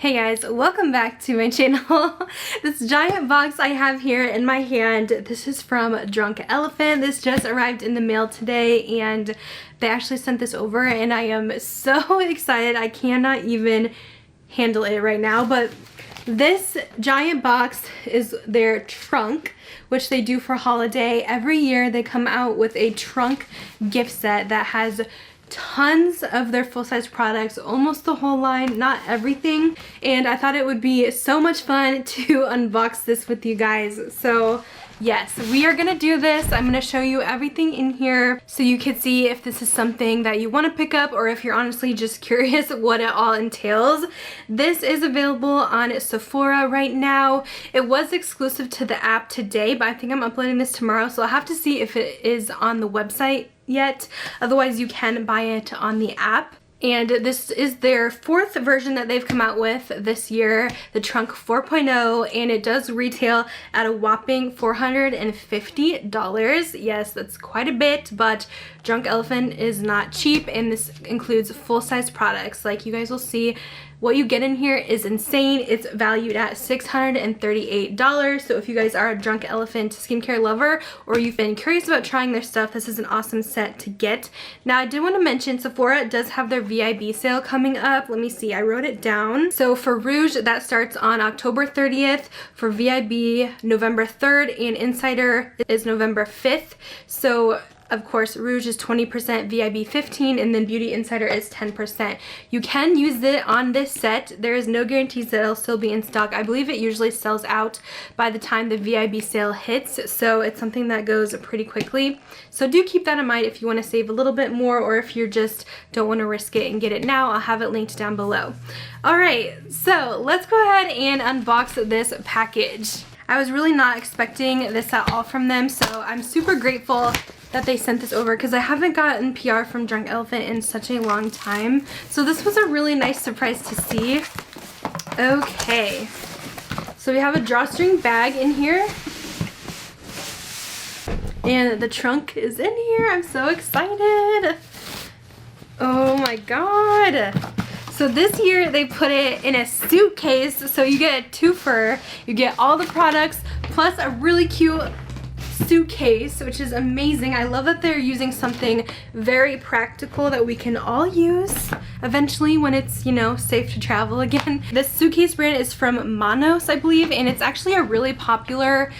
Hey guys, welcome back to my channel. This giant box I have here in my hand, this is from Drunk Elephant. This just arrived in the mail today and they actually sent this over and I am so excited. I cannot even handle it right now, but this giant box is their trunk, which they do for holiday. Every year they come out with a trunk gift set that has tons of their full-size products, almost the whole line, not everything, and I thought it would be so much fun to unbox this with you guys. So yes, we are gonna do this. I'm gonna show you everything in here so you can see if this is something that you want to pick up or if you're honestly just curious what it all entails. This is available on Sephora right now. It was exclusive to the app today, but I think I'm uploading this tomorrow, so I'll have to see if it is on the website yet. Otherwise, you can buy it on the app. And this is their fourth version that they've come out with this year, the Trunk 4.0, and it does retail at a whopping $450. Yes, that's quite a bit, but Drunk Elephant is not cheap, and this includes full-size products. Like you guys will see, what you get in here is insane. It's valued at $638. So if you guys are a Drunk Elephant skincare lover or you've been curious about trying their stuff, this is an awesome set to get. Now, I did want to mention Sephora does have their VIB sale coming up. Let me see, I wrote it down. So for Rouge, that starts on October 30th. For VIB, November 3rd, and Insider is November 5th. So of course, Rouge is 20%, VIB 15%, and then Beauty Insider is 10%. You can use it on this set. There is no guarantees that it'll still be in stock. I believe it usually sells out by the time the VIB sale hits, so it's something that goes pretty quickly. So do keep that in mind if you want to save a little bit more or if you just don't want to risk it and get it now. I'll have it linked down below. Alright, so let's go ahead and unbox this package. I was really not expecting this at all from them, so I'm super grateful that they sent this over because I haven't gotten PR from Drunk Elephant in such a long time. So this was a really nice surprise to see. Okay, so we have a drawstring bag in here. And the trunk is in here. I'm so excited. Oh my god. So this year they put it in a suitcase, so you get a twofer. You get all the products plus a really cute suitcase, which is amazing. I love that they're using something very practical that we can all use eventually when it's, you know, safe to travel again. This suitcase brand is from Manos, I believe, and it's actually a really popular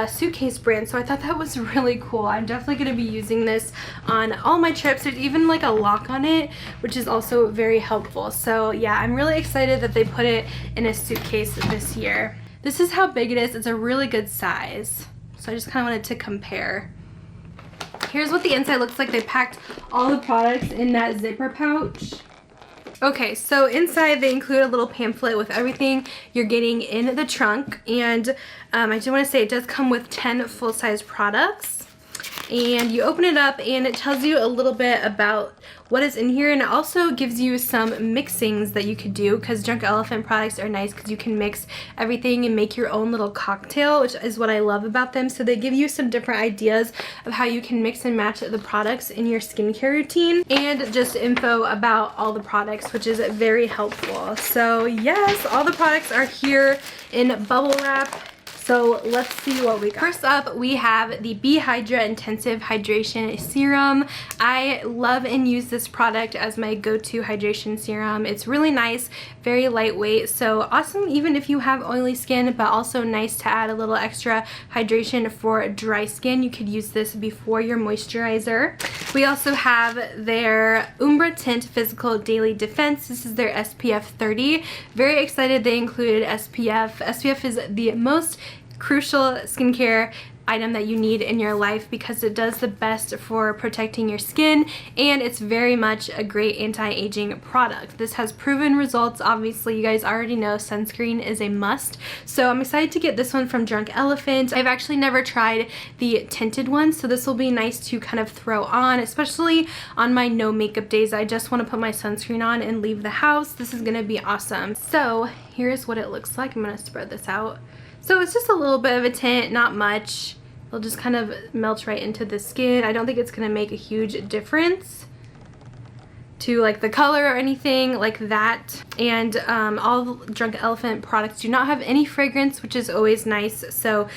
suitcase brand, so I thought that was really cool. I'm definitely going to be using this on all my trips. There's even like a lock on it, which is also very helpful. So yeah, I'm really excited that they put it in a suitcase this year. This is how big it is. It's a really good size. So I just kind of wanted to compare. Here's what the inside looks like. They packed all the products in that zipper pouch. Okay, so inside they include a little pamphlet with everything you're getting in the trunk. And I do want to say it does come with 10 full-size products. And you open it up and it tells you a little bit about what is in here, and it also gives you some mixings that you could do, because Drunk Elephant products are nice because you can mix everything and make your own little cocktail, which is what I love about them. So they give you some different ideas of how you can mix and match the products in your skincare routine, and just info about all the products, which is very helpful. So yes, all the products are here in bubble wrap. So let's see what we got. First up, we have the BeHydra Intensive Hydration Serum. I love and use this product as my go-to hydration serum. It's really nice, very lightweight, so awesome even if you have oily skin, but also nice to add a little extra hydration for dry skin. You could use this before your moisturizer. We also have their Umbra Tint Physical Daily Defense. This is their SPF 30. Very excited they included SPF. SPF is the most crucial skincare item that you need in your life because it does the best for protecting your skin, and it's very much a great anti-aging product. This has proven results. Obviously, you guys already know sunscreen is a must, so I'm excited to get this one from Drunk Elephant. I've actually never tried the tinted one, so this will be nice to kind of throw on, especially on my no makeup days. I just want to put my sunscreen on and leave the house. This is going to be awesome. So here's what it looks like. I'm going to spread this out. So it's just a little bit of a tint, not much. It'll just kind of melt right into the skin. I don't think it's going to make a huge difference to like the color or anything like that. And all Drunk Elephant products do not have any fragrance, which is always nice. So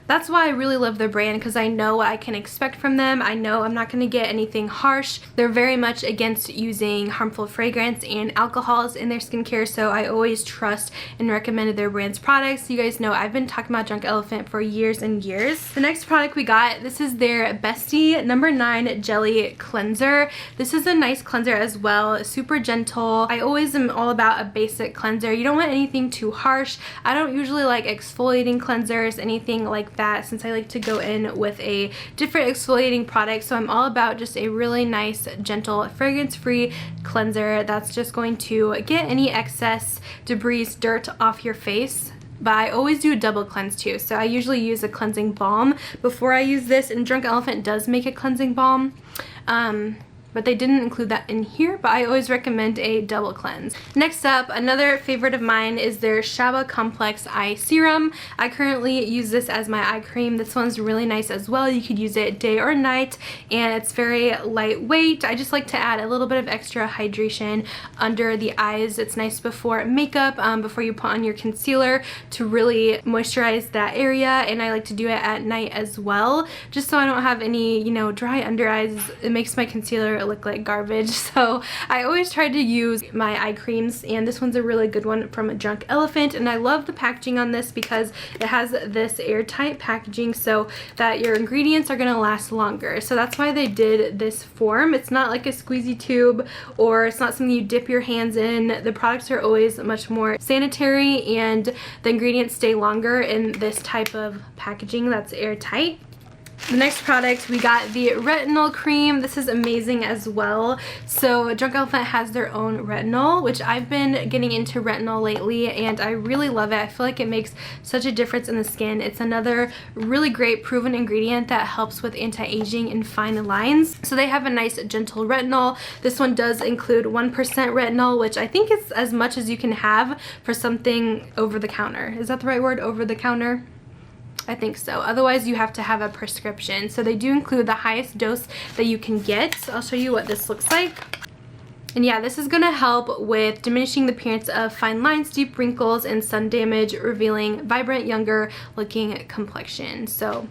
that's why I really love their brand, because I know what I can expect from them. I know I'm not going to get anything harsh. They're very much against using harmful fragrance and alcohols in their skincare, so I always trust and recommend their brand's products. You guys know I've been talking about Drunk Elephant for years and years. The next product we got, this is their Bestie No. 9 Jelly Cleanser. This is a nice cleanser as well, super gentle. I always am all about a basic cleanser. You don't want anything too harsh. I don't usually like exfoliating cleansers, anything like that, since I like to go in with a different exfoliating product. So I'm all about just a really nice, gentle, fragrance-free cleanser that's just going to get any excess debris, dirt off your face. But I always do a double cleanse too. So I usually use a cleansing balm before I use this, and Drunk Elephant does make a cleansing balm. But they didn't include that in here, but I always recommend a double cleanse. Next up, another favorite of mine is their Shaba Complex Eye Serum. I currently use this as my eye cream. This one's really nice as well. You could use it day or night, and it's very lightweight. I just like to add a little bit of extra hydration under the eyes. It's nice before makeup, before you put on your concealer, to really moisturize that area, and I like to do it at night as well, just so I don't have any, you know, dry under eyes. It makes my concealer look like garbage. So I always try to use my eye creams, and this one's a really good one from Drunk Elephant. And I love the packaging on this because it has this airtight packaging so that your ingredients are going to last longer. So that's why they did this form. It's not like a squeezy tube, or it's not something you dip your hands in. The products are always much more sanitary, and the ingredients stay longer in this type of packaging that's airtight. The next product, we got the retinol cream. This is amazing as well. So Drunk Elephant has their own retinol, which I've been getting into retinol lately, and I really love it. I feel like it makes such a difference in the skin. It's another really great proven ingredient that helps with anti-aging and fine lines. So they have a nice gentle retinol. This one does include 1% retinol, which I think is as much as you can have for something over the counter. Is that the right word? Over the counter? I think so. Otherwise, you have to have a prescription. So they do include the highest dose that you can get. I'll show you what this looks like. And yeah, this is going to help with diminishing the appearance of fine lines, deep wrinkles, and sun damage, revealing vibrant, younger looking complexion. So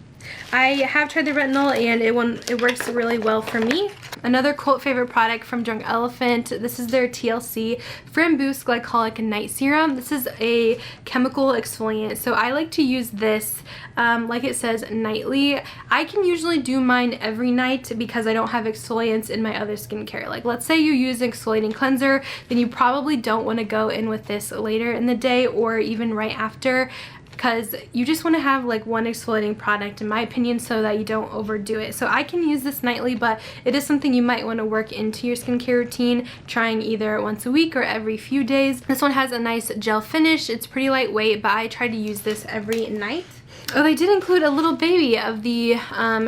I have tried the retinol, and it works really well for me. Another cult favorite product from Drunk Elephant, this is their TLC Framboos Glycolic Night Serum. This is a chemical exfoliant, so I like to use this, like it says, nightly. I can usually do mine every night because I don't have exfoliants in my other skincare. Like, let's say you use an exfoliating cleanser, then you probably don't want to go in with this later in the day or even right after, because you just want to have like one exfoliating product, in my opinion, so that you don't overdo it. So I can use this nightly, but it is something you might want to work into your skincare routine, trying either once a week or every few days. This one has a nice gel finish. It's pretty lightweight, but I try to use this every night. Oh, they did include a little baby of the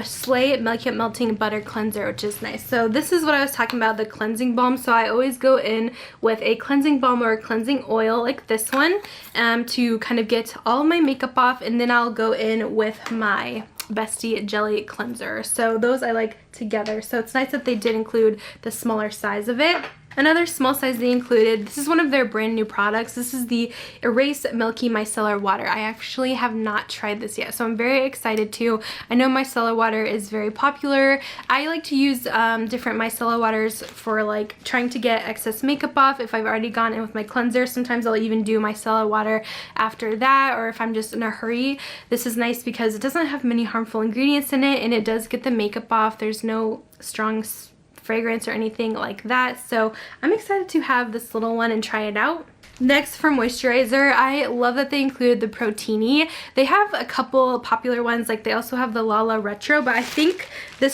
Slay Makeup Melting Butter Cleanser, which is nice. So this is what I was talking about, the cleansing balm. So I always go in with a cleansing balm or a cleansing oil like this one to kind of get all of my makeup off, and then I'll go in with my Bestie Jelly Cleanser. So those I like together. So it's nice that they did include the smaller size of it. Another small size they included, this is one of their brand new products. This is the Erase Milky Micellar Water. I actually have not tried this yet, so I'm very excited to. I know micellar water is very popular. I like to use different micellar waters for like trying to get excess makeup off. If I've already gone in with my cleanser, sometimes I'll even do micellar water after that, or if I'm just in a hurry. This is nice because it doesn't have many harmful ingredients in it, and it does get the makeup off. There's no strong fragrance or anything like that, so I'm excited to have this little one and try it out. Next, for moisturizer, I love that they included the Protini. They have a couple popular ones, like they also have the Lala Retro, but I think this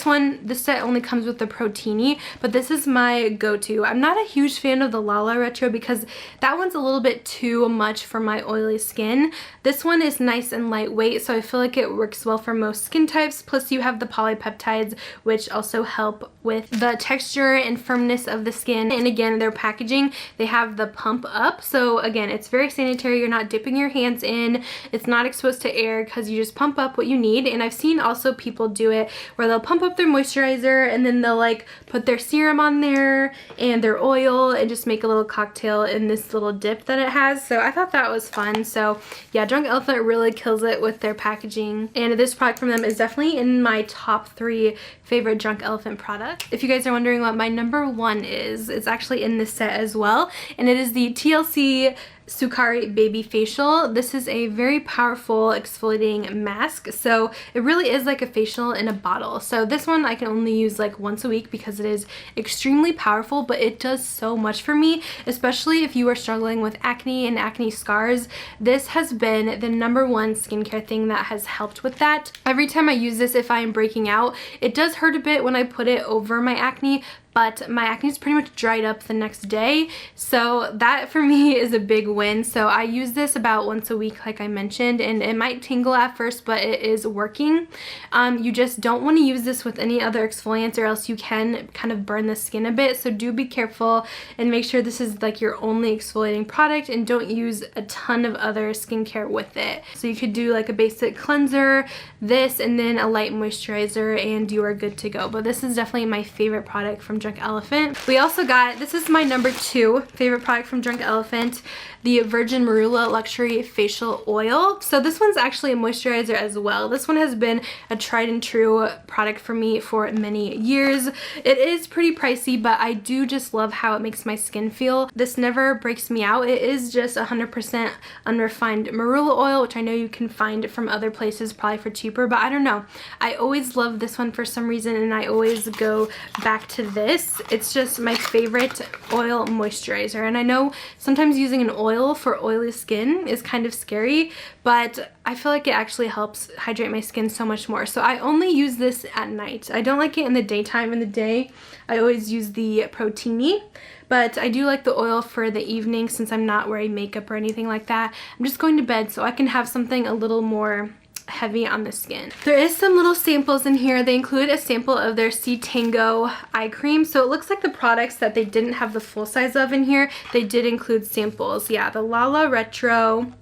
set only comes with the Protini, but this is my go-to. I'm not a huge fan of the Lala Retro because that one's a little bit too much for my oily skin. This one is nice and lightweight, so I feel like it works well for most skin types, plus you have the polypeptides, which also help with the texture and firmness of the skin. And again, their packaging, they have the pump up. So again, it's very sanitary. You're not dipping your hands in. It's not exposed to air because you just pump up what you need. And I've seen also people do it where they'll pump up their moisturizer and then they'll like put their serum on there and their oil and just make a little cocktail in this little dip that it has. So I thought that was fun. So yeah, Drunk Elephant really kills it with their packaging. And this product from them is definitely in my top 3 favorite Drunk Elephant products. If you guys are wondering what my number 1 is, it's actually in this set as well. And it is the TLC Sukari Baby Facial. This is a very powerful exfoliating mask, so it really is like a facial in a bottle. So this one I can only use like once a week because it is extremely powerful, but it does so much for me, especially if you are struggling with acne and acne scars. This has been the number 1 skincare thing that has helped with that. Every time I use this, if I am breaking out, it does hurt a bit when I put it over my acne, but my acne is pretty much dried up the next day. So that for me is a big win. So I use this about once a week, like I mentioned, and it might tingle at first, but it is working. You just don't want to use this with any other exfoliants or else you can kind of burn the skin a bit. So do be careful and make sure this is like your only exfoliating product and don't use a ton of other skincare with it. So you could do like a basic cleanser, this, and then a light moisturizer and you are good to go. But this is definitely my favorite product from Drunk Elephant. We also got, this is my number 2 favorite product from Drunk Elephant, the Virgin Marula Luxury Facial Oil. So this one's actually a moisturizer as well. This one has been a tried and true product for me for many years. It is pretty pricey, but I do just love how it makes my skin feel. This never breaks me out. It is just 100% unrefined marula oil, which I know you can find from other places probably for cheaper, but I don't know. I always love this one for some reason and I always go back to this. It's just my favorite oil moisturizer, and I know sometimes using an oil for oily skin is kind of scary, but I feel like it actually helps hydrate my skin so much more. So I only use this at night. I don't like it in the daytime. In the day, I always use the Protini, but I do like the oil for the evening since I'm not wearing makeup or anything like that. I'm just going to bed so I can have something a little more heavy on the skin. There is some little samples in here. They include a sample of their C Tango eye cream. So it looks like the products that they didn't have the full size of in here, they did include samples. Yeah, the Lala Retro.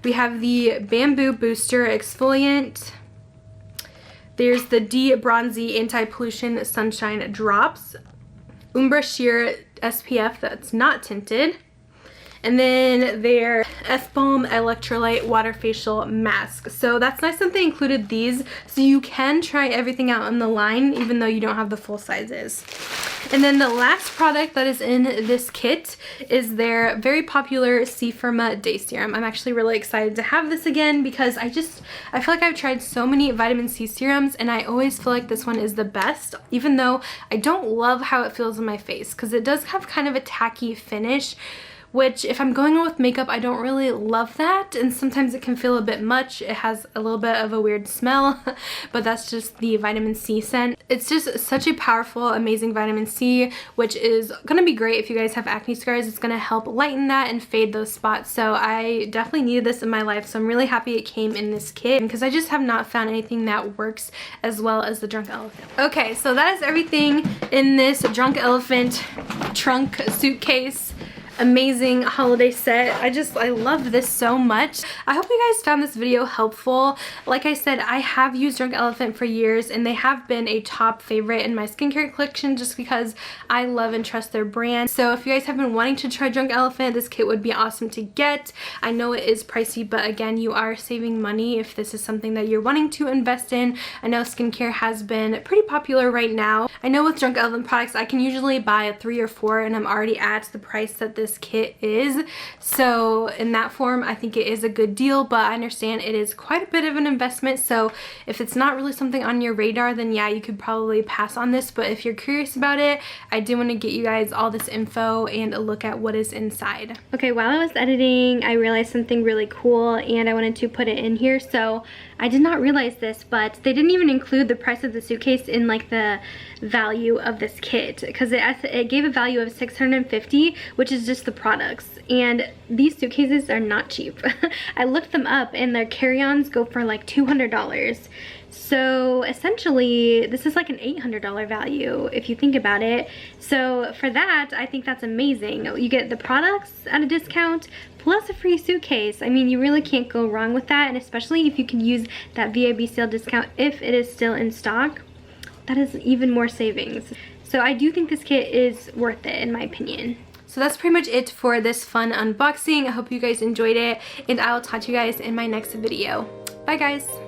We have the Bamboo Booster Exfoliant. There's the De-Bronzy Anti-Pollution Sunshine Drops. Umbra Sheer SPF that's not tinted. And then their F-Balm Electrolyte Water Facial Mask. So that's nice that they included these, so you can try everything out in the line even though you don't have the full sizes. And then the last product that is in this kit is their very popular C Firma Day Serum. I'm actually really excited to have this again because I feel like I've tried so many vitamin C serums and I always feel like this one is the best, even though I don't love how it feels on my face because it does have kind of a tacky finish, which if I'm going on with makeup, I don't really love that, and sometimes it can feel a bit much. It has a little bit of a weird smell, but that's just the vitamin C scent. It's just such a powerful, amazing vitamin C, which is gonna be great if you guys have acne scars. It's gonna help lighten that and fade those spots. So I definitely needed this in my life, so I'm really happy it came in this kit because I just have not found anything that works as well as the Drunk Elephant. Okay, so that is everything in this Drunk Elephant trunk suitcase amazing holiday set. I love this so much. I hope you guys found this video helpful. Like I said, I have used Drunk Elephant for years and they have been a top favorite in my skincare collection just because I love and trust their brand. So if you guys have been wanting to try Drunk Elephant, this kit would be awesome to get. I know it is pricey, but again, you are saving money if this is something that you're wanting to invest in. I know skincare has been pretty popular right now. I know with Drunk Elephant products, I can usually buy 3 or 4 and I'm already at the price that this kit is. So in that form, I think it is a good deal, but I understand it is quite a bit of an investment. So if it's not really something on your radar, then yeah, you could probably pass on this. But if you're curious about it, I do want to get you guys all this info and a look at what is inside. Okay, while I was editing, I realized something really cool and I wanted to put it in here. So I did not realize this, but they didn't even include the price of the suitcase in like the value of this kit because it gave a value of $650, which is just the products, and these suitcases are not cheap. I looked them up and their carry-ons go for like $200. So essentially, this is like an $800 value if you think about it. So for that, I think that's amazing. You get the products at a discount plus a free suitcase. I mean, you really can't go wrong with that, and especially if you can use that VIB sale discount if it is still in stock, that is even more savings. So I do think this kit is worth it in my opinion. So that's pretty much it for this fun unboxing. I hope you guys enjoyed it, and I will talk to you guys in my next video. Bye guys.